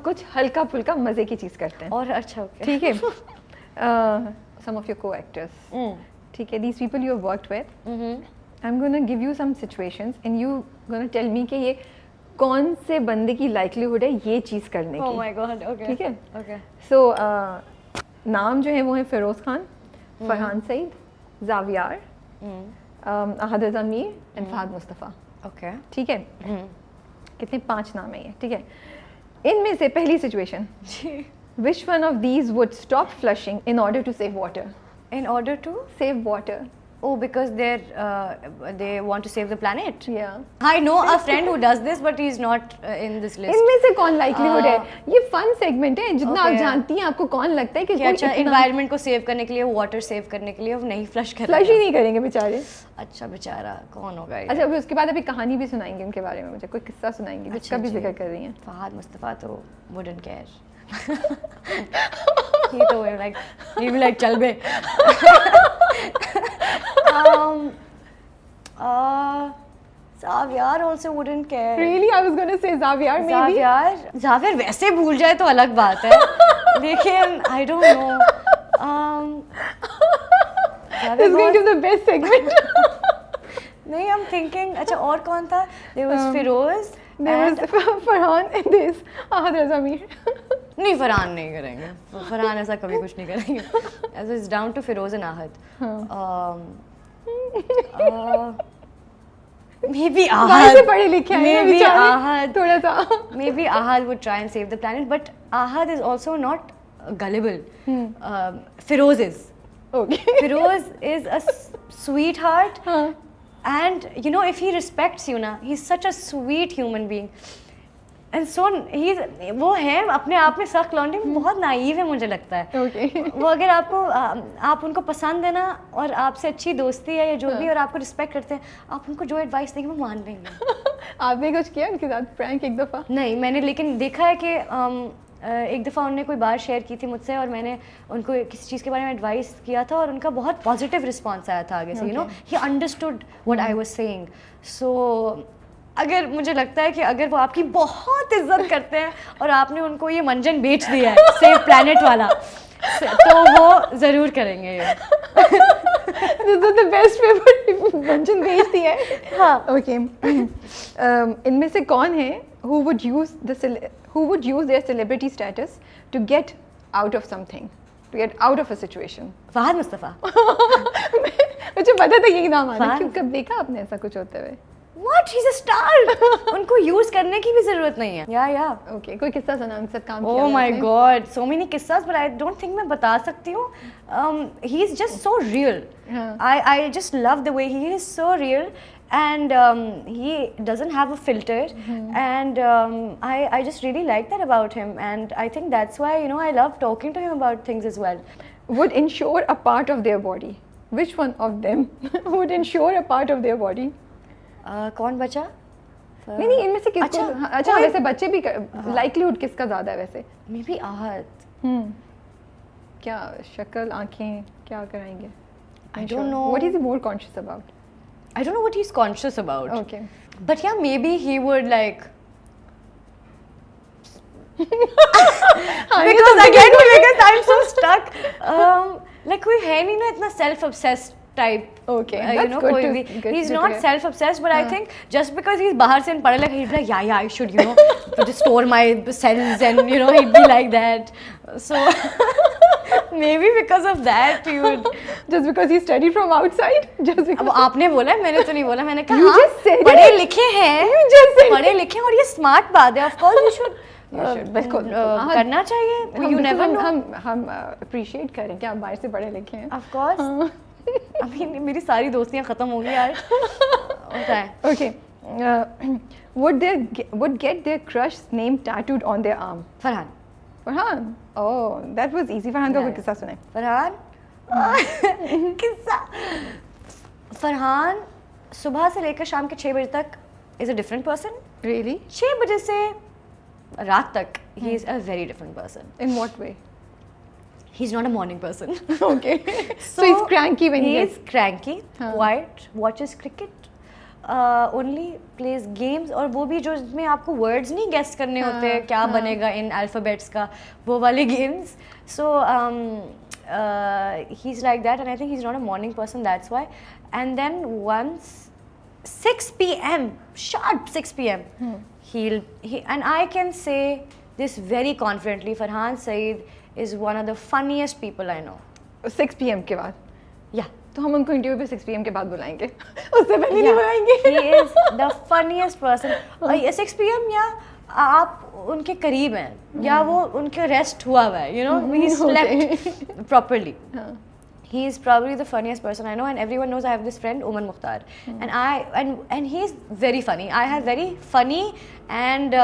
कुछ हल्का फुल्का मजे की चीज करते हैं. और अच्छा ओके. ठीक है. Some of your co-actors. ठीक है. These people you have worked with. I'm gonna give you some situations and you gonna tell me कि ये कौन से बंदे की likelihood है ये चीज करने की. Oh my God. Okay. ठीक है. Okay. So नाम जो है वो है फिरोज खान, फरहान सईद, जावियार, अहद रज़ा मीर एंड फहद मुस्तफ़ा. Okay. ठीक है. कितने 5 नाम है ये. ठीक है. इनमें से पहली situation, which one of these would stop flushing in order to save water? In order to? Save water. Oh, because they want to save the planet. Yeah. I know a friend who does this, but he's not in this list. इनमें से कौन likelihood है? ये fun segment है. जितना आप Okay. जानती हैं आपको कौन लगता है कि कि कोई अच्छा इतना environment को सेव करने के लिए, वाटर सेव करने के लिए वो नहीं फ्लश कर फ्लश ही नहीं करेंगे बेचारे. अच्छा बेचारा कौन होगा ये? अच्छा, अभी उसके बाद अभी कहानी भी सुनाएंगे उनके बारे में, मुझे कोई किस्सा सुनाएंगे जिसका भी जिक्र कर रही हैं. फहद मुस्तफ़ा तो wouldn't care. he तो like he will like चल बे. Xavier also wouldn't care. Really, I was gonna say Xavier maybe. Xavier वैसे भूल जाए तो अलग बात है. लेकिन I don't know. This is going to the best segment. नहीं, I'm thinking. अच्छा और कौन था? There was Firoz. There was Farhan and this Ahad Raza Mir. नहीं, फरहान नहीं करेंगे. फरहान ऐसा कभी कुछ नहीं करेंगे. So it's down to Firoz and Ahad. Maybe Ahad. से पढ़े लिखे हैं Maybe बेचारे. Ahad. थोड़ा सा. Maybe Ahad would try and save the planet, but Ahad is also not gullible. Firoz is. Okay. Firoz is a sweetheart. And you know, if he respects you ना, he's such a sweet human being. And so he's वो है अपने आप में सख्त लौंडे, बहुत naive है मुझे लगता है. Okay. वो अगर आपको आप उनको पसंद है ना और आपसे अच्छी दोस्ती है या जो भी और आपको रिस्पेक्ट करते हैं, आप उनको जो एडवाइस देंगे वो मान लेंगे. आपने कुछ किया उनके साथ प्रैंक एक दफ़ा? नहीं, मैंने लेकिन देखा है कि एक दफ़ा उन्होंने कोई बात शेयर की थी मुझसे और मैंने उनको किसी चीज़ के बारे में एडवाइस किया था और उनका बहुत पॉजिटिव रिस्पॉन्स आया था आगे से. You know, he understood what I was saying. So अगर मुझे लगता है कि अगर वो आपकी बहुत इज्जत करते हैं और आपने उनको ये मंजन बेच दिया है सेव प्लैनेट वाला, तो वो ज़रूर करेंगे ये. This is the best way for मंजन बेच दिया है. हाँ. Okay. इनमें से कौन है who would use their celebrity status to get out of something, to get out of a situation? Fahad Mustafa. मुझे पता था यही नाम आना. क्यों, कब देखा आपने ऐसा कुछ होते हुए? What? He's a star. उनको यूज करने की भी जरूरत नहीं है. या Okay. कोई किस्सा सुना उनके साथ काम किया? Oh my God, so many किस्सास, but I don't think मैं बता सकती हूँ. He's just so real. I just love the way he is so real, and he doesn't have a filter, and I just really like that about him, and I think that's why, you know, I love talking to him about things as well. Would insure a part of their body. Which one of them would insure a part of their body? कौन बचा? नहीं, इनमें से किसको? अच्छा वैसे बच्चे भी लाइक्लीहुड किसका ज़्यादा है वैसे? Maybe Ahad. क्या शक्ल, आँखें क्या कराएंगे? I don't know. What is he more conscious about? I don't know what he's conscious about. Okay. But yeah, maybe he would like. because I'm so stuck. Like कोई है नहीं ना इतना self-obsessed type. Okay, you that's know, good he's to not hear. self-obsessed, but I think just because he's बाहर से पढ़ा लिखा, he'd be like, yeah, I should, you know, just store my cells, and you know, he'd be like that. So maybe because of that, he would. Just because he studied from outside, just because. अब आपने बोला, मैंने तो नहीं बोला, मैंने कहा You just said पढ़े it. लिखे हैं, You just said पढ़े लिखे हैं और ये स्मार्ट बात है, of course you should. बिल्कुल करना चाहिए. You never know. हम appreciate करें कि आप बाहर से पढ़े लिखे हैं. Of course. अभी मेरी सारी दोस्तियां खत्म हो गई यार. होता है. Okay. Would get their crush's name tattooed on their arm? Farhan. Farhan. Oh, that was easy. Farhan का कोई किस्सा सुनाए. फरहान. किस्सा. फरहान सुबह से लेकर शाम के 6 बजे तक is a different person. Really? 6 बजे से रात तक he is a very different person. In what way? He's not a morning person. Okay. So he's cranky when he's cranky, quiet, watches cricket, only plays games, और वो भी जो जिसमें आपको वर्ड्स नहीं गेस करने होते हैं क्या बनेगा इन अल्फ़ाबेट्स का, वो वाले games. So he's like that, and I think he's not a morning person, that's why. And then once 6 p.m. sharp 6 p.m. And I can say this very confidently, Farhan Saeed is one of the funniest people I know. 6 PM के बाद? Yeah. तो हम उनको interview पे 6 PM के बाद बुलाएंगे, उससे पहले नहीं बुलाएंगे. He is the funniest person. 6 PM या आप उनके करीब हैं या वो उनके रेस्ट हुआ है, you know, he slept properly. He is probably the funniest person I know, and everyone knows I have this friend Oman Mukhtar, and he is very funny. I have very funny and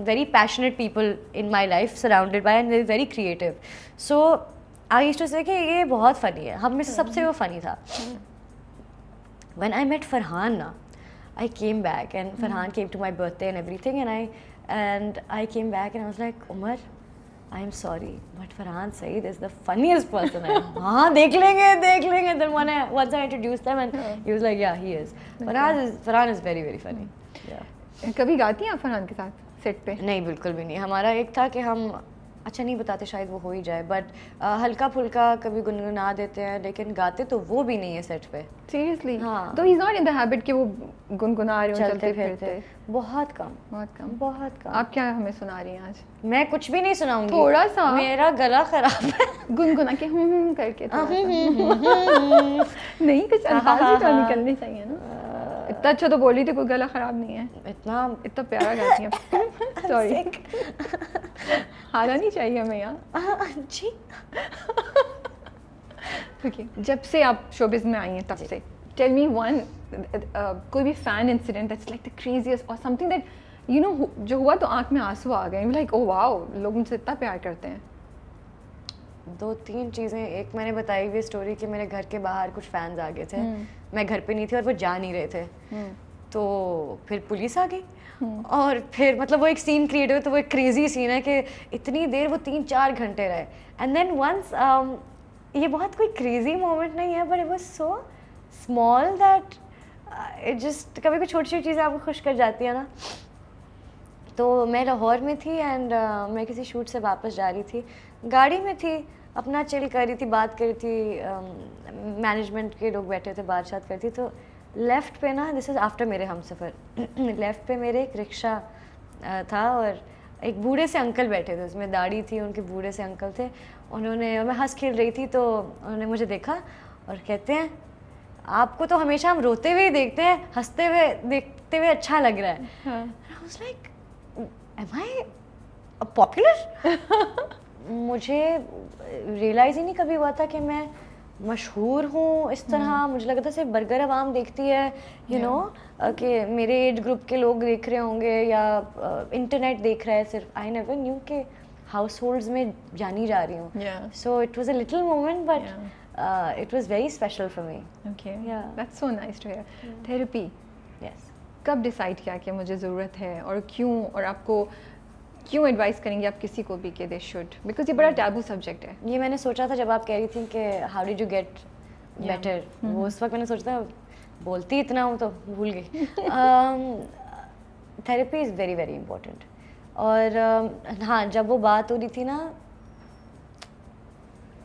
very passionate people in my life surrounded by, and they're very creative. So I used to say कि ये बहुत funny है, हम में से सबसे वो funny था. When I met Farhan na, I came back and Farhan came to my birthday and everything, and I came back and I was like, Umar, I am sorry, but Farhan Saeed is the funniest person I know. हाँ देख लेंगे. Then once I introduced them, and he was like, yeah, he is. Farhan is very very funny. Yeah. कभी गाती हैं आप फरहान के साथ set पे? नहीं, बिल्कुल भी नहीं. हमारा एक था कि हम, अच्छा नहीं बताते, शायद वो हो ही जाए, बट हल्का फुल्का कभी गुनगुना देते हैं, लेकिन गाते तो वो भी नहीं है सेट पे. सीरियसली? हाँ. तो he is not in the habit कि वो गुनगुना रहे हो, चलते फिरते? बहुत कम. आप क्या हमें सुना रही हैं आज? मैं कुछ भी नहीं सुनाऊंगी. थोड़ा सा. मेरा गला खराब है. गुनगुना के करके नहीं, कुछ अल्फाज भी तो निकलने चाहिए ना. इतना अच्छा तो बोली थी, कोई गला खराब नहीं है. इतना प्यारा गाती हैं. सॉरी, हारा नहीं चाहिए हमें यहाँ. जी. ओके, जब से आप शोबिज़ में आई हैं तब से, टेल मी वन कोई भी fan incident that's like the craziest, और समथिंग दैट यू नो जो हुआ तो आंख में आंसू आ गए, लाइक ओ वाओ, लोग मुझसे इतना प्यार करते हैं. 2-3 चीज़ें. एक मैंने बताई हुई स्टोरी कि मेरे घर के बाहर कुछ फैंस आ गए थे, मैं घर पे नहीं थी और वो जा नहीं रहे थे, तो फिर पुलिस आ गई, और फिर मतलब वो एक सीन क्रिएट हुआ. तो वो एक क्रेजी सीन है कि इतनी देर वो 3-4 घंटे रहे. एंड देन वंस, ये बहुत कोई क्रेजी मोमेंट नहीं है, but it was so small that it just, कभी कोई छोटी छोटी चीज़ें आपको खुश कर जाती है ना. तो मैं लाहौर में थी एंड मैं किसी शूट से वापस जा रही थी, गाड़ी में थी, अपना चिल कर रही थी, बात कर रही थी, मैनेजमेंट के लोग बैठे थे, बात शात कर रही थी. तो लेफ़्ट पे ना, दिस इज़ आफ्टर मेरे हमसफ़र, लेफ़्ट पे मेरे एक रिक्शा था और एक बूढ़े से अंकल बैठे थे, उसमें दाढ़ी थी, उनके बूढ़े से अंकल थे. उन्होंने, मैं हंस खेल रही थी तो उन्होंने मुझे देखा और कहते हैं, आपको तो हमेशा हम रोते हुए देखते हैं, हंसते हुए देखते हुए अच्छा लग रहा है. I was like, am I popular? मुझे रियलाइज़ ही नहीं कभी हुआ था कि मैं मशहूर हूँ इस तरह. मुझे लगता सिर्फ बर्गर आवाम देखती है, यू नो, कि मेरे एज ग्रुप के लोग देख रहे होंगे या इंटरनेट देख रहा है सिर्फ. आई नेवर न्यू कि हाउस होल्ड्स में जानी जा रही हूँ. So it was a little moment, but it was very special for me. Okay, that's so nice to hear. Therapy, yes. कब डिसाइड किया कि मुझे ज़रूरत है, और क्यों, और आपको क्यों एडवाइस करेंगे आप किसी को भी कि दे शुड, बिकॉज ये बड़ा टैबू सब्जेक्ट है. ये मैंने सोचा था जब आप कह रही थी कि how did you get better, वो उस वक्त मैंने सोचा था, बोलती इतना हूँ तो भूल गई. Therapy is very very important. और हाँ, जब वो बात हो रही थी ना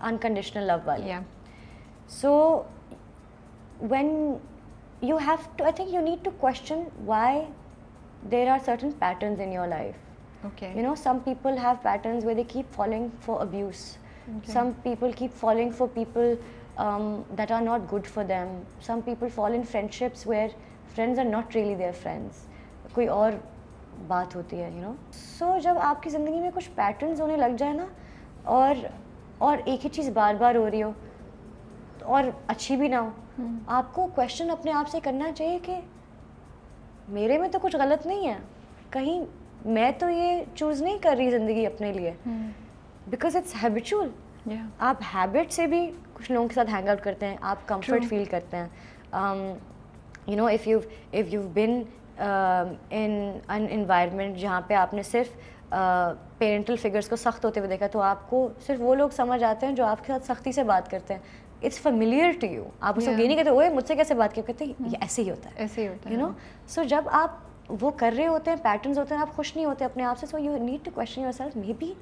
अनकंडीशनल लव वाली, so when you have to, I think you need to question why there are certain patterns in your life. Okay. You know, some people have patterns where they keep falling for abuse. Okay. Some people keep falling for people that are not good for them. Some people fall in friendships where friends are not really their friends. कोई और बात होती है, you know. So जब आपकी ज़िंदगी में कुछ patterns होने लग जाए ना, और एक ही चीज़ बार बार हो रही हो और अच्छी भी ना हो, आपको क्वेश्चन अपने आप से करना चाहिए कि मेरे में तो कुछ गलत नहीं है, कहीं मैं तो ये चूज़ नहीं कर रही ज़िंदगी अपने लिए, बिकॉज इट्स हैबिचुअल. आप हैबिट से भी कुछ लोगों के साथ हैंग आउट करते हैं, आप कंफर्ट फील करते हैं. You know, if you been in an environment जहाँ पे आपने सिर्फ पेरेंटल फिगर्स को सख्त होते हुए देखा, तो आपको सिर्फ वो लोग समझ आते हैं जो आपके साथ सख्ती से बात करते हैं. इट्स फेमिलियर टू यू, आप उसको ये नहीं कहते ओए मुझसे कैसे बात किया, कहते ये ऐसे ही होता है, ऐसे ही होता है, यू नो। सो जब आप वो कर रहे होते हैं, पैटर्न्स होते हैं, आप खुश नहीं होते अपने आप से, so you need to question yourself, may be